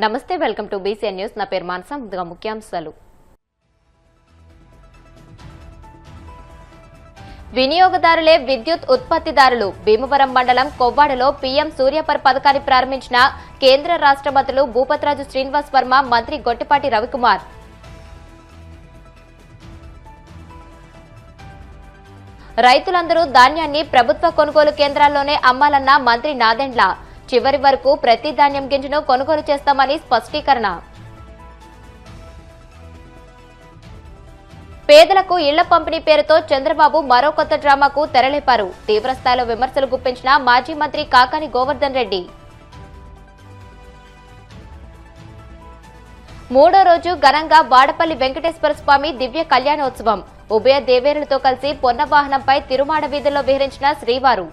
నమస్తే, welcome to BCN news. నా పేరు మానస. ముందుగా ముఖ్యాంశాలు. వినియోగదారులే విద్యుత్ ఉత్పత్తిదారులు. భీమవరం మండలం కొవ్వాడలో పీఎం సూర్యపర్ పథకాన్ని ప్రారంభించిన కేంద్ర రాష్ట్ర మంత్రులు భూపతిరాజు శ్రీనివాస్ వర్మ, మంత్రి గొట్టిపాటి రవికుమార్. రైతులందరూ ధాన్యాన్ని ప్రభుత్వ కొనుగోలు కేంద్రాల్లోనే అమ్మాలన్న మంత్రి నాదెండ్ల. చివరి వరకు ప్రతి ధాన్యం గింజను కొనుగోలు చేస్తామని స్పష్టీకరణ. పేదలకు ఇళ్ల పంపిణీ పేరుతో చంద్రబాబు మరో కొత్త డ్రామాకు తెరలేపారు. తీవ్రస్థాయిలో విమర్శలు గుప్పించిన మాజీ మంత్రి కాకాని గోవర్ధన్ రెడ్డి. మూడో రోజు ఘనంగా వాడపల్లి వెంకటేశ్వర స్వామి దివ్య కళ్యాణోత్సవం. ఉభయ దేవేరులతో కలిసి పొన్న వాహనంపై తిరుమాడ వీధుల్లో విహరించిన శ్రీవారు.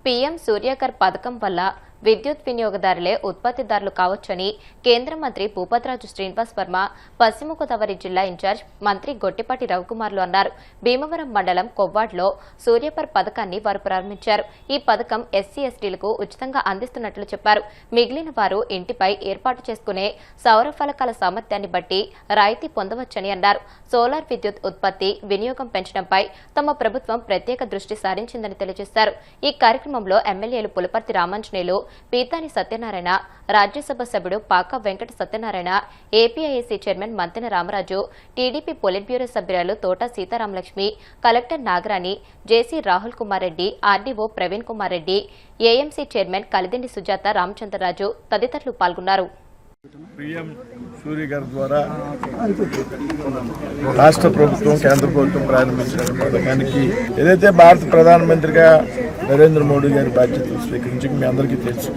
పీఎం సూర్యకర్ పథకం వల్ల విద్యుత్ వినియోగదారులే ఉత్పత్తిదారులు కావచ్చని కేంద్ర మంత్రి భూపతిరాజు శ్రీనివాస్ వర్మ, పశ్చిమ గోదావరి జిల్లా ఇన్ఛార్జ్ మంత్రి గొట్టిపాటి రవికుమార్లు అన్నారు. భీమవరం మండలం కొవ్వాడ్లో సూర్యపర్ పథకాన్ని వారు ప్రారంభించారు. ఈ పథకం ఎస్సీ ఎస్టీలకు ఉచితంగా అందిస్తున్నట్లు చెప్పారు. మిగిలిన వారు ఇంటిపై ఏర్పాటు చేసుకునే సౌర ఫలకాల సామర్థ్యాన్ని బట్టి రాయితీ పొందవచ్చని అన్నారు. సోలార్ విద్యుత్ ఉత్పత్తి వినియోగం పెంచడంపై తమ ప్రభుత్వం ప్రత్యేక దృష్టి సారించిందని తెలియజేశారు. ఈ కార్యక్రమంలో ఎమ్మెల్యేలు పులపర్తి రామాంజనేయులు, పీతాని సత్యనారాయణ, రాజ్యసభ సభ్యుడు Paka Venkata Satyanarayana, APIIC chairman Mantena Ramaraju, TDP politburo సభ్యురాలు Thota Sitaramalakshmi, collector Nagarani, JC Rahul Kumar Reddy, RDO Praveen Kumar Reddy, AMC chairman Kalidindi Sujatha Ramachandraraju తదితరులు పాల్గొన్నారు. పీఎం సూర్య గారి ద్వారా రాష్ట్ర ప్రభుత్వం, కేంద్ర ప్రభుత్వం ప్రారంభించిన పథకానికి ఏదైతే భారత ప్రధానమంత్రిగా నరేంద్ర మోడీ గారి బాధ్యతలు స్వీకరించి మీ అందరికీ తెలుసు,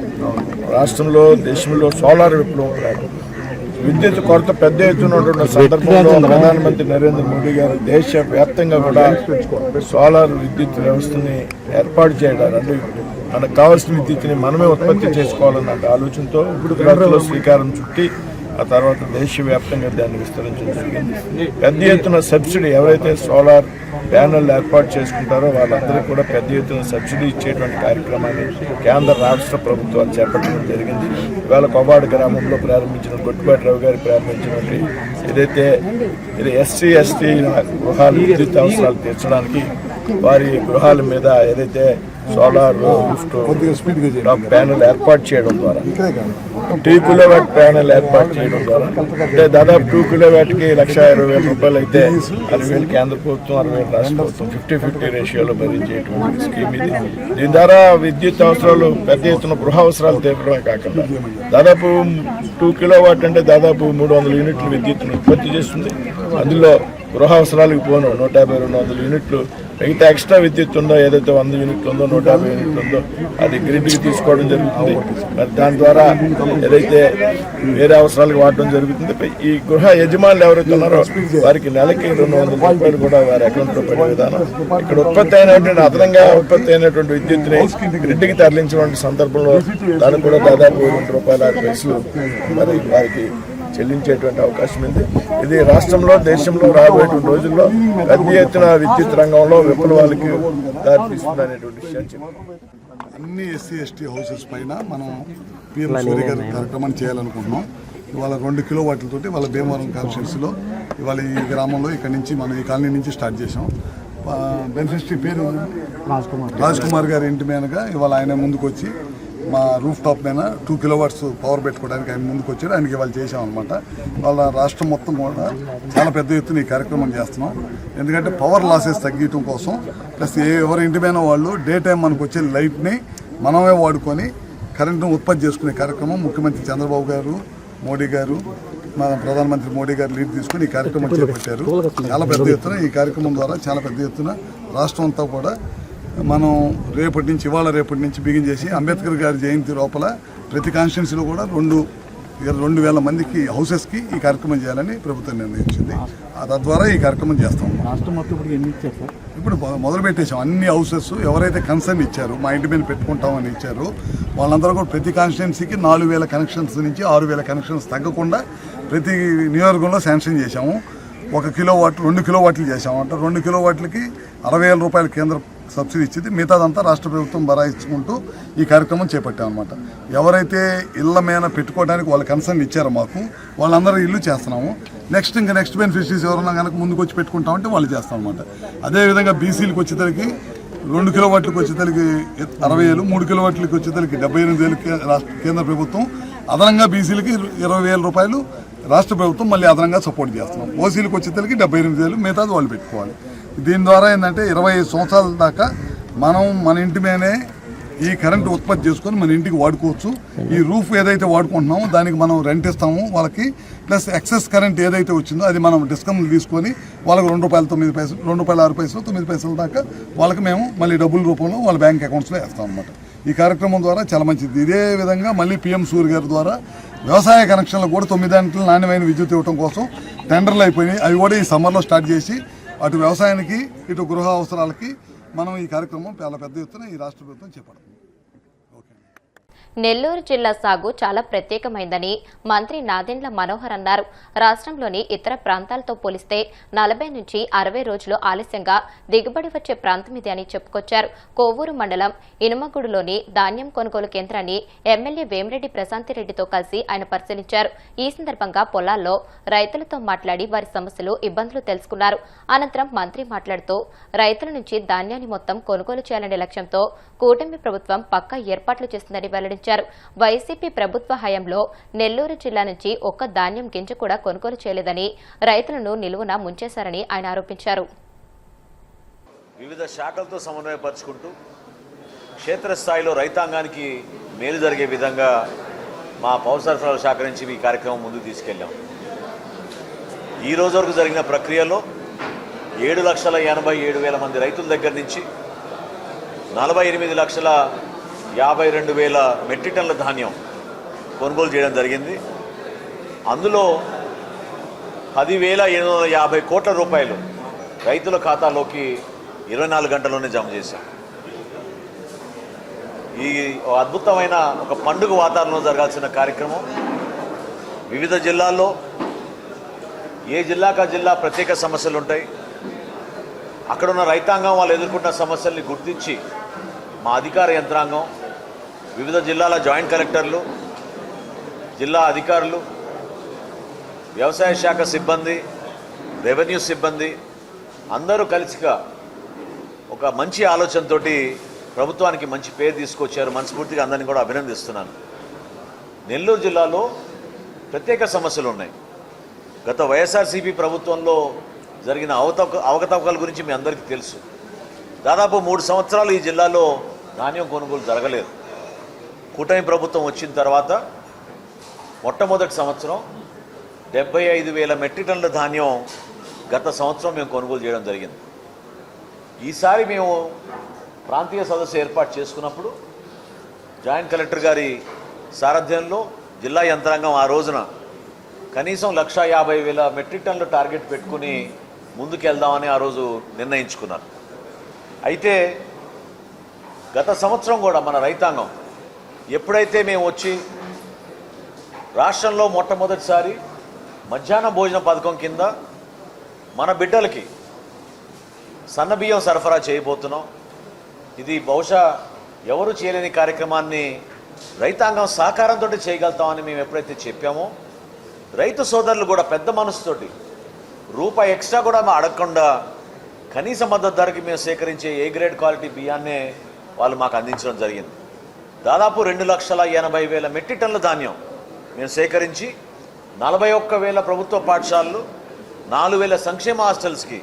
రాష్ట్రంలో దేశంలో సోలార్ విప్లవం ప్రారంభం. విద్యుత్ కొరత పెద్ద ఎత్తున ఉన్న సందర్భంలో ప్రధానమంత్రి నరేంద్ర మోడీ గారు దేశవ్యాప్తంగా కూడా సోలార్ విద్యుత్ వ్యవస్థని ఏర్పాటు చేయడానికి మనకు కావాల్సిన విద్యుత్ని మనమే ఉత్పత్తి చేసుకోవాలన్న ఆలోచనతో ఇప్పుడు శ్రీకారం చుట్టి ఆ తర్వాత దేశవ్యాప్తంగా దాన్ని విస్తరించడం జరిగింది. పెద్ద ఎత్తున సబ్సిడీ ఎవరైతే సోలార్ ప్యానెల్ ఏర్పాటు చేసుకుంటారో వాళ్ళందరికీ కూడా పెద్ద ఎత్తున సబ్సిడీ ఇచ్చేటువంటి కార్యక్రమాన్ని కేంద్ర రాష్ట్ర ప్రభుత్వాలు చేపట్టడం జరిగింది. ఇవాళ కొవ్వాడ గ్రామంలో ప్రారంభించిన గొట్టిపాటి రవి గారు ప్రారంభించినటువంటి ఏదైతే ఎస్సీ ఎస్టీ గృహాలు విద్యుత్ అవసరాలు తీర్చడానికి వారి గృహాల మీద ఏదైతే సోలార్ ప్యానెల్ ఏర్పాటు చేయడం ద్వారా 2 కిలోవాట్ ప్యానెల్ ఏర్పాటు చేయడం ద్వారా అంటే దాదాపు 2 కిలోవాట్కి 1,20,000 రూపాయలు అయితే 60,000 కేంద్ర ప్రభుత్వం, 60,000 రాష్ట్ర ప్రభుత్వం 50-50 రేషియోలో భరించేటువంటి స్కీమ్ ఇది. దీని ద్వారా విద్యుత్ అవసరాలు పెద్ద ఎత్తున గృహ అవసరాలు తీర్చడమే కాకుండా దాదాపు 2 కిలోవాట్ అంటే దాదాపు 300 యూనిట్లు విద్యుత్తును ఉత్పత్తి చేస్తుంది. అందులో గృహ అవసరాలకు పోను 150-200 యూనిట్లు, మిగతా ఎక్స్ట్రా విద్యుత్ ఉందో ఏదైతే 100 యూనిట్లు ఉందో 150 యూనిట్లు ఉందో అది గ్రిడ్కి తీసుకోవడం జరుగుతుంది. మరి దాని ద్వారా ఏదైతే వేరే అవసరాలకు వాడడం జరుగుతుంది. ఈ గృహ యజమానులు ఎవరైతే ఉన్నారో వారికి నెలకి 200 రూపాయలు కూడా వారి అకౌంట్లో పడే విధానం. ఇక్కడ ఉత్పత్తి అయినటువంటి అదనంగా ఉత్పత్తి అయినటువంటి విద్యుత్ని గ్రిడ్కి తరలించినటువంటి సందర్భంలో దానికి కూడా దాదాపు ₹2.06 మరి వారికి చెల్లించేటువంటి అవకాశం ఉంది. ఇది రాష్ట్రంలో, దేశంలో రాబోయే రోజుల్లో పెద్ద ఎత్తున విద్యుత్ రంగంలో విప్లవాలకు దారితీస్తుంది అనేటువంటి విషయాన్ని అన్ని ఎస్సీ ఎస్టీ హౌసెస్ పైన మనం పీఎం సూర్య గారి కార్యక్రమాన్ని చేయాలనుకుంటున్నాం. ఇవాళ 2 కిలోవాట్లతోటి వాళ్ళ భీమవరం కాన్స్టిట్యున్సీలో ఇవాళ ఈ గ్రామంలో ఇక్కడ నుంచి మనం ఈ కాలనీ నుంచి స్టార్ట్ చేసాం. బెనిఫిషరీ పేరు రాజ్ కుమార్ గారి ఇంటి మీదగా ఇవాళ ఆయన ముందుకు వచ్చి మా రూఫ్ టాప్ పైన 2 కిలోవాట్స్ పవర్ పెట్టుకోవడానికి ఆయన ముందుకు వచ్చారు. ఆయనకి ఇవాళ చేసాం అనమాట. వాళ్ళ రాష్ట్రం మొత్తం కూడా చాలా పెద్ద ఎత్తున ఈ కార్యక్రమం చేస్తున్నాం. ఎందుకంటే పవర్ లాసెస్ తగ్గించడం కోసం, ప్లస్ ఎవరి ఇంటి మీద వాళ్ళు డే టైం మనకు వచ్చే లైట్ని మనమే వాడుకొని కరెంటును ఉత్పత్తి చేసుకునే కార్యక్రమం ముఖ్యమంత్రి చంద్రబాబు గారు, మోడీ గారు, మా ప్రధానమంత్రి మోడీ గారు లీడ్ తీసుకుని ఈ కార్యక్రమం చేపట్టారు. చాలా పెద్ద ఎత్తున ఈ కార్యక్రమం ద్వారా చాలా పెద్ద ఎత్తున రాష్ట్రం అంతా కూడా మనం రేపటి నుంచి బిగిన్ చేసి అంబేద్కర్ గారి జయంతి లోపల ప్రతి కాన్స్టిట్యున్సీలో కూడా 2,000 మందికి హౌసెస్కి ఈ కార్యక్రమం చేయాలని ప్రభుత్వం నిర్ణయించింది. తద్వారా ఈ కార్యక్రమం చేస్తాం. రాష్ట్రం మొత్తం ఇప్పుడు మొదలు పెట్టేసాం. అన్ని హౌసెస్ ఎవరైతే కన్సర్న్ ఇచ్చారో మా ఇంటి మీద పెట్టుకుంటామని ఇచ్చారో వాళ్ళందరూ కూడా ప్రతి కాన్స్టిట్యున్సీకి 4,000 కనెక్షన్స్ నుంచి 6,000 కనెక్షన్స్ తగ్గకుండా ప్రతి నియోజకవర్గంలో శాంక్షన్ చేశాము. 1 కిలోవాట్ 2 కిలోవాట్లు చేశామంట. 2 కిలోవాట్లకి 60,000 రూపాయలు కేంద్ర సబ్సిడీ ఇచ్చింది, మిగతాదంతా రాష్ట్ర ప్రభుత్వం భరాయించుకుంటూ ఈ కార్యక్రమం చేపట్టామన్నమాట. ఎవరైతే ఇళ్ల మీద పెట్టుకోవడానికి వాళ్ళ కన్సర్న్ ఇచ్చారో మాకు వాళ్ళందరూ ఇల్లు చేస్తున్నాము. నెక్స్ట్ బెనిఫిషరీస్ ఎవరన్నా కనుక ముందుకు వచ్చి పెట్టుకుంటామంటే వాళ్ళు చేస్తాం అనమాట. అదేవిధంగా బీసీలకు వచ్చేసరికి 2 కిలోవాట్లకు వచ్చేసరికి 60,000, 3 కిలోవాట్లకు వచ్చేసరికి 78,000 కేంద్ర ప్రభుత్వం, అదనంగా బీసీలకి 20,000 రూపాయలు రాష్ట్ర ప్రభుత్వం మళ్ళీ అదనంగా సపోర్ట్ చేస్తున్నాం. ఓసీలకు వచ్చేసరికి 78,000, మిగతాది వాళ్ళు పెట్టుకోవాలి. దీని ద్వారా ఏంటంటే 25 సంవత్సరాల దాకా మనం మన ఇంటి మీదనే ఈ కరెంటు ఉత్పత్తి చేసుకొని మన ఇంటికి వాడుకోవచ్చు. ఈ రూఫ్ ఏదైతే వాడుకుంటున్నామో దానికి మనం రెంట్ ఇస్తాము వాళ్ళకి, ప్లస్ ఎక్సెస్ కరెంట్ ఏదైతే వచ్చిందో అది మనం డిస్కౌంట్లు తీసుకొని వాళ్ళకి ₹2.09, ₹2.06, 9 పైసల దాకా వాళ్ళకి మేము మళ్ళీ డబ్బుల రూపంలో వాళ్ళ బ్యాంక్ అకౌంట్స్లో వేస్తాం అన్నమాట. ఈ కార్యక్రమం ద్వారా చాలా మంచిది. ఇదే విధంగా మళ్ళీ PM సూర్య గారి ద్వారా వ్యవసాయ కనెక్షన్లకు కూడా 9 గంటలు నాణ్యమైన విద్యుత్ ఇవ్వడం కోసం టెండర్లు అయిపోయినాయి. అవి కూడా ఈ సమ్మర్లో స్టార్ట్ చేసి అటు వ్యవసాయానికి ఇటు గృహ అవసరాలకి మనం ఈ కార్యక్రమం చాలా పెద్ద ఎత్తున ఈ రాష్ట్ర ప్రభుత్వం చేపడుతుంది. నెల్లూరు జిల్లా సాగు చాలా ప్రత్యేకమైందని మంత్రి నాదెండ్ల మనోహర్ అన్నారు. రాష్ట్రంలోని ఇతర ప్రాంతాలతో పోలిస్తే 40 నుంచి 60 రోజులు ఆలస్యంగా దిగుబడి వచ్చే ప్రాంతం ఇది అని చెప్పుకొచ్చారు. కోవూరు మండలం ఇనుమగుడులోని ధాన్యం కొనుగోలు కేంద్రాన్ని ఎమ్మెల్యే వేమిరెడ్డి ప్రశాంతిరెడ్డితో కలిసి ఆయన పరిశీలించారు. ఈ సందర్భంగా పొలాల్లో రైతులతో మాట్లాడి వారి సమస్యలు, ఇబ్బందులు తెలుసుకున్నారు. అనంతరం మంత్రి మాట్లాడుతూ రైతుల నుంచి ధాన్యాన్ని మొత్తం కొనుగోలు చేయాలనే లక్ష్యంతో కూటమి ప్రభుత్వం పక్కా ఏర్పాట్లు చేస్తుందని వెల్లడించారు. వైసీపీ ప్రభుత్వ హయాంలో నెల్లూరు జిల్లా నుంచి ఒక్క ధాన్యం గింజ కూడా కొనుగోలు చేయలేదని, రైతులను నిలువున ముంచేశారని ఆయన ఆరోపించారు. వివిధ శాఖలతో సమన్వయపరుచుకుంటూ క్షేత్రస్థాయిలో రైతాంగానికి మేలు జరిగే విధంగా మా పౌర సరఫరాల శాఖ నుంచి ఈ కార్యక్రమం ముందుకు తీసుకెళ్లాం. ఈ రోజు వరకు జరిగిన ప్రక్రియలో 7,87,000 మంది రైతుల దగ్గర నుంచి 48,52,000 మెట్రిక్ టన్నుల ధాన్యం కొనుగోలు చేయడం జరిగింది. అందులో 10,750 కోట్ల రూపాయలు రైతుల ఖాతాలోకి 24 గంటల్లోనే జమ చేశాం. ఈ అద్భుతమైన ఒక పండుగ వాతావరణంలో జరగాల్సిన కార్యక్రమం వివిధ జిల్లాల్లో ఏ జిల్లాకా జిల్లా ప్రత్యేక సమస్యలు ఉంటాయి. అక్కడున్న రైతాంగం వాళ్ళు ఎదుర్కొంటున్న సమస్యల్ని గుర్తించి మా అధికార యంత్రాంగం, వివిధ జిల్లాల జాయింట్ కలెక్టర్లు, జిల్లా అధికారులు, వ్యవసాయ శాఖ సిబ్బంది, రెవెన్యూ సిబ్బంది అందరూ కలిసిగా ఒక మంచి ఆలోచనతో ప్రభుత్వానికి మంచి పేరు తీసుకొచ్చారు. మనస్ఫూర్తిగా అందరినీ కూడా అభినందిస్తున్నాను. నెల్లూరు జిల్లాలో ప్రత్యేక సమస్యలు ఉన్నాయి. గత వైఎస్ఆర్సీపీ ప్రభుత్వంలో జరిగిన అవకతవకల గురించి మీ అందరికీ తెలుసు. దాదాపు 3 సంవత్సరాలు ఈ జిల్లాలో ధాన్యం కొనుగోలు జరగలేదు. కూటమి ప్రభుత్వం వచ్చిన తర్వాత మొట్టమొదటి సంవత్సరం 75,000 మెట్రిక్ టన్నుల ధాన్యం గత సంవత్సరం మేము కొనుగోలు చేయడం జరిగింది. ఈసారి మేము ప్రాంతీయ సదస్సు ఏర్పాటు చేసుకున్నప్పుడు జాయింట్ కలెక్టర్ గారి సారథ్యంలో జిల్లా యంత్రాంగం ఆ రోజున కనీసం 1,50,000 మెట్రిక్ టన్నుల టార్గెట్ పెట్టుకుని ముందుకెళ్దామని ఆ రోజు నిర్ణయించుకున్నారు. అయితే గత సంవత్సరం కూడా మన రైతాంగం ఎప్పుడైతే మేము వచ్చి రాష్ట్రంలో మొట్టమొదటిసారి మధ్యాహ్న భోజన పథకం కింద మన బిడ్డలకి సన్నబియ్యం సరఫరా చేయబోతున్నాం. ఇది బహుశా ఎవరు చేయలేని కార్యక్రమాన్ని రైతాంగం సహకారంతో చేయగలుగుతామని మేము ఎప్పుడైతే చెప్పామో, రైతు సోదరులు కూడా పెద్ద మనసుతోటి రూపాయి ఎక్స్ట్రా కూడా అడగకుండా కనీస మద్దతు ధరకి మేము సేకరించే ఏ గ్రేడ్ క్వాలిటీ బియ్యాన్నే వాళ్ళు మాకు అందించడం జరిగింది. దాదాపు 2,80,000 మెట్రిక్ టన్నుల ధాన్యం మేము సేకరించి 41,000 ప్రభుత్వ పాఠశాలలు, 4,000 సంక్షేమ హాస్టల్స్కి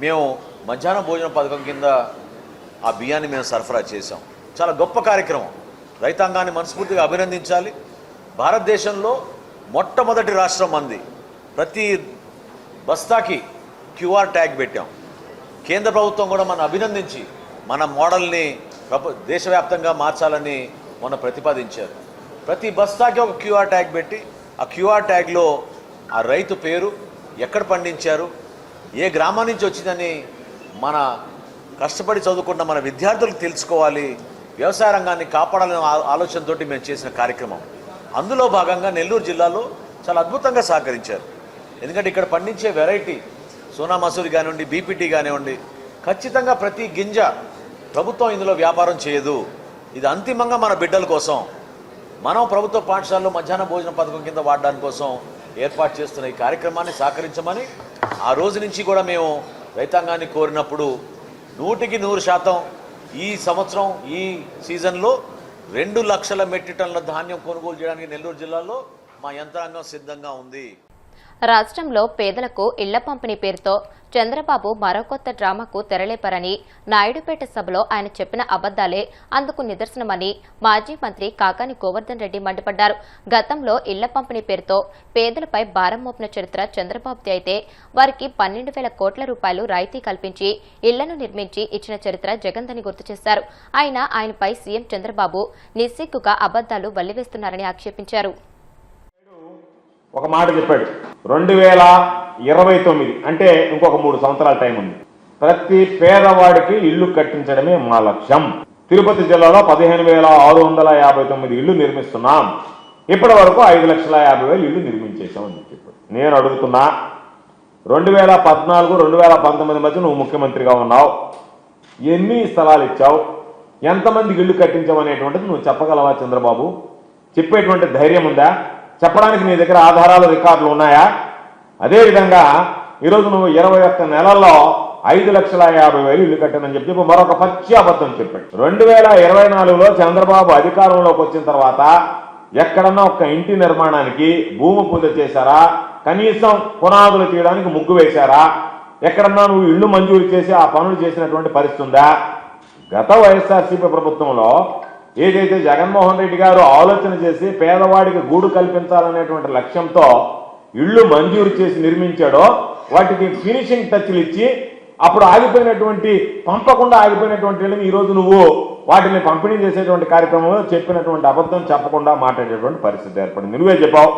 మేము మధ్యాహ్న భోజన పథకం కింద ఆ బియ్యాన్ని మేము సరఫరా చేశాం. చాలా గొప్ప కార్యక్రమం. రైతాంగాన్ని మనస్ఫూర్తిగా అభినందించాలి. భారతదేశంలో మొట్టమొదటి రాష్ట్రం మంది. ప్రతి బస్తాకి QR ట్యాగ్ పెట్టాం. కేంద్ర ప్రభుత్వం కూడా మనం అభినందించి మన మోడల్ని దేశవ్యాప్తంగా మార్చాలని మొన్న ప్రతిపాదించారు. ప్రతి బస్తాకి ఒక QR ట్యాగ్ పెట్టి ఆ QR ట్యాగ్లో ఆ రైతు పేరు, ఎక్కడ పండించారు, ఏ గ్రామం నుంచి వచ్చిందని మన కష్టపడి చదువుకున్న మన విద్యార్థులకు తెలుసుకోవాలి. వ్యవసాయ రంగాన్ని కాపాడాలనే ఆలోచనతో మేము చేసిన కార్యక్రమం. అందులో భాగంగా నెల్లూరు జిల్లాలో చాలా అద్భుతంగా సహకరించారు. ఎందుకంటే ఇక్కడ పండించే వెరైటీ సోనా మసూరి కానివ్వండి, బీపీటీ కానివ్వండి, ఖచ్చితంగా ప్రతి గింజ ప్రభుత్వం ఇందులో వ్యాపారం చేయదు. ఇది అంతిమంగా మన బిడ్డల కోసం, మనం ప్రభుత్వ పాఠశాలలో మధ్యాహ్న భోజన పథకం కింద వాడడానికి కోసం ఏర్పాటు చేస్తున్న ఈ కార్యక్రమాన్ని సహకరించమని ఆ రోజు నుంచి కూడా మేము రైతాంగాన్ని కోరినప్పుడు 100% ఈ సంవత్సరం ఈ సీజన్లో 2 లక్షల మెట్రిక్ టన్నుల ధాన్యం కొనుగోలు చేయడానికి నెల్లూరు జిల్లాలో మా యంత్రాంగం సిద్ధంగా ఉంది. రాష్ట్రంలో పేదలకు ఇళ్ల పంపిణీ పేరుతో చంద్రబాబు మరో కొత్త డ్రామాకు తెరలేపారని నాయుడుపేట సభలో ఆయన చెప్పిన అబద్దాలే అందుకు నిదర్శనమని మాజీ మంత్రి కాకాని గోవర్ధన్ రెడ్డి మండిపడ్డారు. గతంలో ఇళ్ల పంపిణీ పేరుతో పేదలపై భారం మోపిన చరిత్ర చంద్రబాబుది అయితే వారికి 12,000 కోట్ల రూపాయలు రాయితీ కల్పించి ఇళ్లను నిర్మించి ఇచ్చిన చరిత్ర జగన్దని గుర్తు చేశారు. ఆయనపై సీఎం చంద్రబాబు నిస్సిగ్గుగా అబద్దాలు వల్లివేస్తున్నారని ఆక్షేపించారు. ఒక మాట చెప్పాడు, 2029 అంటే ఇంకొక 3 సంవత్సరాల టైం ఉంది. ప్రతి పేదవాడికి ఇల్లు కట్టించడమే మా లక్ష్యం. తిరుపతి జిల్లాలో 15,659 ఇళ్లు నిర్మిస్తున్నాం. ఇప్పటి వరకు 5,50,000 ఇళ్లు నిర్మించేశామని చెప్పాడు. నేను అడుగుతున్నా, 2014, 2019 మధ్య నువ్వు ముఖ్యమంత్రిగా ఉన్నావు, ఎన్ని స్థలాలు ఇచ్చావు, ఎంతమందికి ఇల్లు కట్టించావు అనేటువంటిది నువ్వు చెప్పగలవా చంద్రబాబు? చెప్పేటువంటి ధైర్యం ఉందా? చెప్పడానికి నీ దగ్గర ఆధారాలు, రికార్డులు ఉన్నాయా? అదేవిధంగా ఈరోజు నువ్వు 21 నెలల్లో 5,50,000 ఇల్లు కట్టానని చెప్పి మరొక పచ్చి అబద్ధం చెప్పాడు. 2024లో చంద్రబాబు అధికారంలోకి వచ్చిన తర్వాత ఎక్కడన్నా ఒక్క ఇంటి నిర్మాణానికి భూమి పూజ చేశారా? కనీసం పునాదులు తీయడానికి ముగ్గు వేశారా? ఎక్కడన్నా నువ్వు ఇళ్లు మంజూరు చేసి ఆ పనులు చేసినటువంటి పరిస్థితి ఉందా? గత వైఎస్ఆర్సీపీ ప్రభుత్వంలో ఏదైతే జగన్మోహన్ రెడ్డి గారు ఆలోచన చేసి పేదవాడికి గూడు కల్పించాలనేటువంటి లక్ష్యంతో ఇళ్లు మంజూరు చేసి నిర్మించాడో వాటికి ఫినిషింగ్ టచ్లు ఇచ్చి అప్పుడు ఆగిపోయినటువంటి, పంపకుండా ఆగిపోయినటువంటి ఇళ్ళని ఈరోజు నువ్వు వాటిని పంపిణీ చేసేటువంటి కార్యక్రమంలో చెప్పినటువంటి అబద్ధం చెప్పకుండా మాట్లాడేటువంటి పరిస్థితి ఏర్పడింది. నువ్వే చెప్పావు,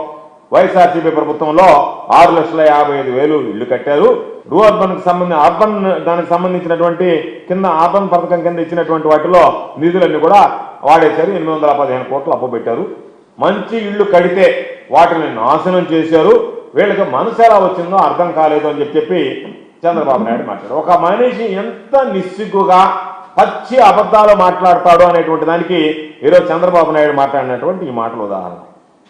వైఎస్ఆర్సీపీ ప్రభుత్వంలో 6,55,000 ఇళ్లు కట్టారు. అర్బన్ దానికి సంబంధించినటువంటి కింద అర్బన్ పథకం కింద ఇచ్చినటువంటి వాటిలో నిధులన్నీ కూడా వాడేశారు. 815 కోట్లు అప్పు పెట్టారు. మంచి ఇళ్లు కడితే వాటిని నాశనం చేశారు. వీళ్ళకి మనసు ఎలా వచ్చిందో అర్థం కాలేదు అని చెప్పి చంద్రబాబు నాయుడు మాట్లాడారు. ఒక మనిషి ఎంత నిస్సిగ్గుగా పచ్చి అబద్ధాలు మాట్లాడతాడు అనేటువంటి దానికి ఈరోజు చంద్రబాబు నాయుడు మాట్లాడినటువంటి ఈ మాటలు ఉదాహరణ.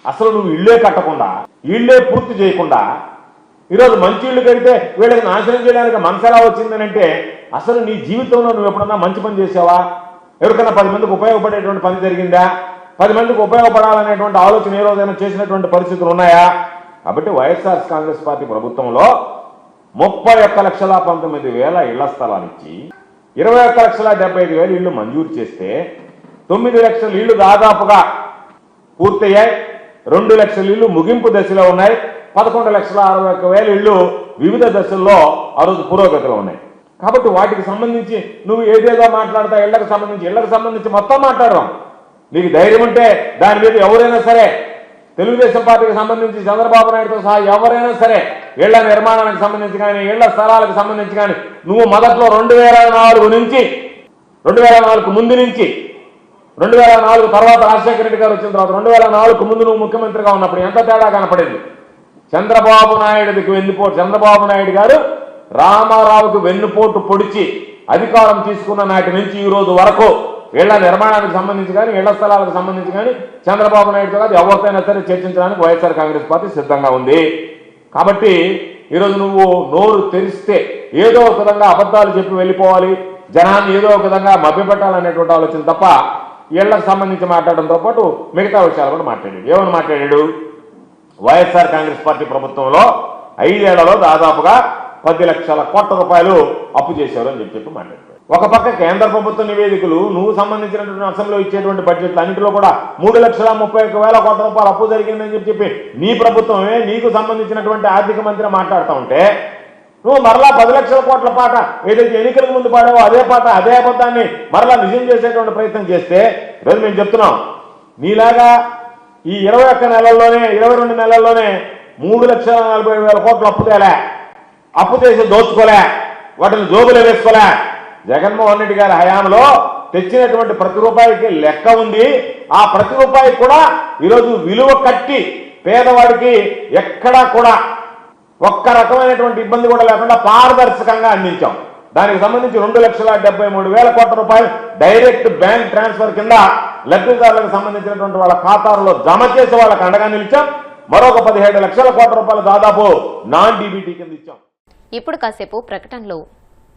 అసలు నువ్వు ఇళ్లే కట్టకుండా, ఇళ్లే పూర్తి చేయకుండా ఈరోజు మంచి ఇళ్లు కడితే వీళ్ళకి నాశనం చేయడానికి మనసు ఎలా వచ్చిందని అంటే, అసలు నీ జీవితంలో నువ్వు ఎప్పుడన్నా మంచి పని చేసావా? ఎవరికైనా 10 మందికి ఉపయోగపడేటువంటి పని జరిగిందా? 10 మందికి ఉపయోగపడాలనేటువంటి ఆలోచన ఏ రోజైనా చేసినటువంటి పరిస్థితులు ఉన్నాయా? కాబట్టి వైఎస్ఆర్ కాంగ్రెస్ పార్టీ ప్రభుత్వంలో 31,19,000 ఇళ్ల స్థలాలు ఇచ్చి 21,75,000 ఇళ్లు మంజూరు చేస్తే 9 లక్షల ఇళ్లు దాదాపుగా పూర్తయ్యాయి. 2 లక్షల ఇళ్లు ముగింపు దశలో ఉన్నాయి. 11,61,000 ఇళ్లు వివిధ దశల్లో ఆ రోజు పురోగతిలో ఉన్నాయి. కాబట్టి వాటికి సంబంధించి నువ్వు ఏదేదో మాట్లాడతా, ఇళ్లకు సంబంధించి మొత్తం మాట్లాడడం. నీకు ధైర్యం ఉంటే దాని మీద ఎవరైనా సరే, తెలుగుదేశం పార్టీకి సంబంధించి చంద్రబాబు నాయుడుతో సహా ఎవరైనా సరే ఇళ్ల నిర్మాణానికి సంబంధించి కానీ, ఇళ్ల స్థలాలకు సంబంధించి కానీ నువ్వు మొదట్లో 2004 నుంచి, 2004 ముందు నుంచి, 2004 తర్వాత రాజశేఖర రెడ్డి గారు వచ్చిన తర్వాత 2004 ముందు నువ్వు ముఖ్యమంత్రిగా ఉన్నప్పుడు ఎంత తేడా కనపడింది? చంద్రబాబు నాయుడు గారు రామారావుకు వెన్నుపోటు పొడిచి అధికారం తీసుకున్న నాటి నుంచి ఈ రోజు వరకు ఇళ్ల నిర్మాణానికి సంబంధించి కానీ, ఇళ్ల స్థలాలకు సంబంధించి కానీ చంద్రబాబు నాయుడుతో కాదు ఎవరితోనైనా సరే చర్చించడానికి వైఎస్ఆర్ కాంగ్రెస్ పార్టీ సిద్ధంగా ఉంది. కాబట్టి ఈరోజు నువ్వు నోరు తెరిస్తే ఏదో ఒక విధంగా అబద్ధాలు చెప్పి వెళ్ళిపోవాలి, జనాన్ని ఏదో ఒక విధంగా మభ్యపెట్టాలనేటువంటి ఆలోచన తప్ప ఇళ్లకు సంబంధించి మాట్లాడడంతో పాటు మిగతా విషయాలు కూడా మాట్లాడాడు. ఏమని మాట్లాడాడు? వైఎస్ఆర్ కాంగ్రెస్ పార్టీ ప్రభుత్వంలో 5 ఏళ్లలో దాదాపుగా 10 లక్షల కోట్ల రూపాయలు అప్పు చేశారు అని చెప్పి మాట్లాడారు. ఒక పక్క కేంద్ర ప్రభుత్వ నివేదికలు, నువ్వు సంబంధించినటువంటి అసెంబ్లీలో ఇచ్చేటువంటి బడ్జెట్లు అన్నింటిలో కూడా 3,31,000 కోట్ల రూపాయలు అప్పు జరిగిందని చెప్పి నీ ప్రభుత్వమే, నీకు సంబంధించినటువంటి ఆర్థిక మంత్రి మాట్లాడుతూ ఉంటే నువ్వు మరలా 10 లక్షల కోట్ల పాట ఏదైతే ఎన్నికలకు ముందు పాడావో అదే పాట, అదే అబద్ధాన్ని మరలా నిజం చేసేటువంటి ప్రయత్నం చేస్తే ఈరోజు మేము చెప్తున్నాం, నీలాగా ఈ 21 నెలల్లోనే 22 నెలల్లోనే 3,40,000 కోట్లు అప్పు చేసి దోచుకోలే, వాటిని జోబులో వేసుకోలే. జగన్మోహన్ రెడ్డి గారి హయాంలో తెచ్చినటువంటి ప్రతి రూపాయికి లెక్క ఉంది. ఆ ప్రతి రూపాయి కూడా ఈరోజు విలువ కట్టి పేదవాడికి ఎక్కడా కూడా ఒక్క రకమైనటువంటి ఇబ్బంది కూడా లేకుండా పారదర్శకంగా అందించాం. దానికి సంబంధించి 2,73,000 కోట్ల రూపాయలు డైరెక్ట్ బ్యాంక్ ట్రాన్స్ఫర్ కింద లబ్ధిదారులకు సంబంధించినటువంటి వాళ్ళ ఖాతాల్లో జమ చేసి వాళ్ళకి అండగా నిలిచాం. మరొక 17 లక్షల కోట్ల రూపాయలు దాదాపు నాన్ డీబీటీ కింద ఇచ్చాం. ఇప్పుడు కాసేపు ప్రకటనలో